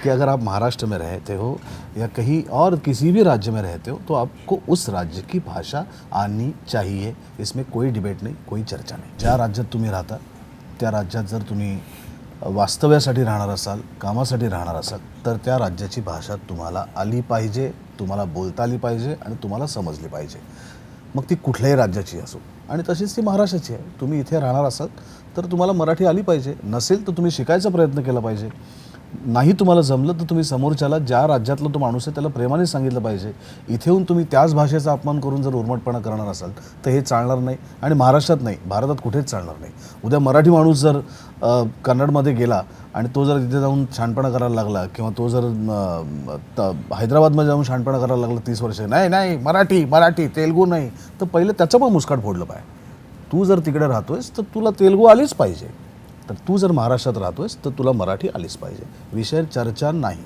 कि अगर आप महाराष्ट्र में रहते हो या कहीं और किसी भी राज्य में रहते हो तो आपको उस राज्य की भाषा आनी चाहिए. इसमें कोई डिबेट नाही, कोई चर्चा नाही. ज्या राज्यात तुम्ही राहता त्या राज्यात जर तुम्ही वास्तव्यासाठी राहणार असाल, कामासाठी राहणार असाल तर त्या राज्याची भाषा तुम्हाला आली पाहिजे, तुम्हाला बोलता आली पाहिजे आणि तुम्हाला समजली पाहिजे. मग ती कुठल्याही राज्याची असो. आणि तशीच ती महाराष्ट्राची आहे. तुम्ही इथे राहणार असाल तर तुम्हाला मराठी आली पाहिजे. नसेल तर तुम्ही शिकायचा प्रयत्न केला पाहिजे. नाही तुम्हाला जमलं तर तुम्ही समोरच्याला ज्या राज्यातला तो माणूस आहे त्याला प्रेमाने सांगितलं पाहिजे. इथे येऊन तुम्ही त्याच भाषेचा अपमान करून जर उर्मटपणा करणार असाल तर हे चालणार नाही. आणि महाराष्ट्रात नाही, भारतात कुठेच चालणार नाही. उद्या मराठी माणूस जर कन्नडमध्ये गेला आणि तो जर तिथे जाऊन शहाणपणा करायला लागला किंवा तो जर हैदराबादमध्ये जाऊन शहाणपणा करायला लागला 30 वर्ष, नाही नाही मराठी मराठी तेलुगू नाही, तर पहिले त्याचं पण मुस्काट फोडलं पाहिजे. तू जर तिकडे राहतोयस तर तुला तेलुगू आलीच पाहिजे. तर तू जर महाराष्ट्रात राहतोयस तर तुला मराठी आलीच पाहिजे. विषय चर्चा नाही.